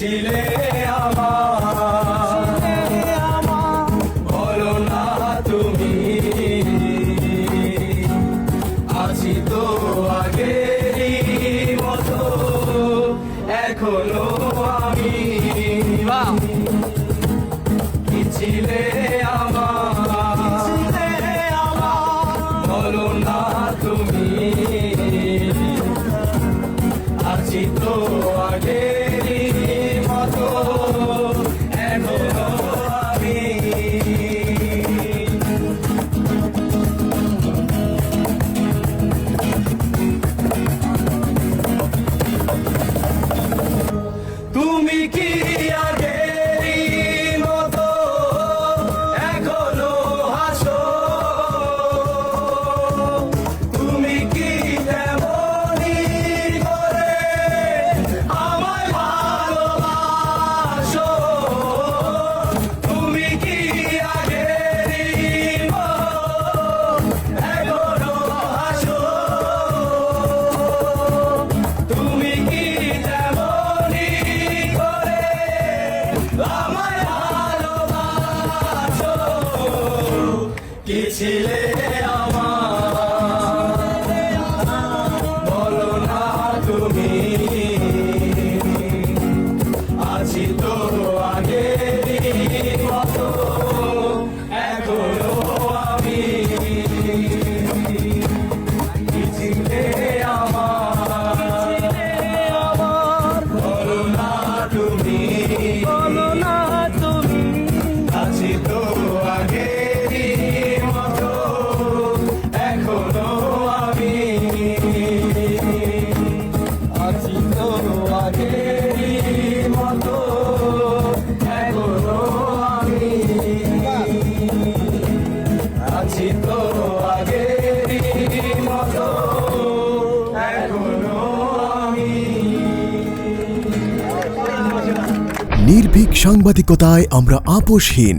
ছিলে আমার বলো না তুমি আছি তো আগেরই মতো এখনো আমি কি ছিলে আমার বলো না তুমি আছি তো আগেরই মতো এখনো আমি তুমি কি আগেরই মতো এখনো হাসো তুমি কি তেমনই করে আমায় ভালোবাসো তুমি কি আগেরই মতো এখনো হাসো তুমি কি তেমনই করে আমায় ভালোবাসো কি ছিলে আমার বলো না তুমি আছি তো আগেরই মতো এখনো আমি কি ছিলে আমার বলো না তুমি আছি তো আগেরই মতো এখনো আমি আছি তো আগেরই মতো এখনো আমি আছি তো আগেরই মতো এখনো আমি নির্ভীক সাংবাদিকতায় আমরা আপোষহীন।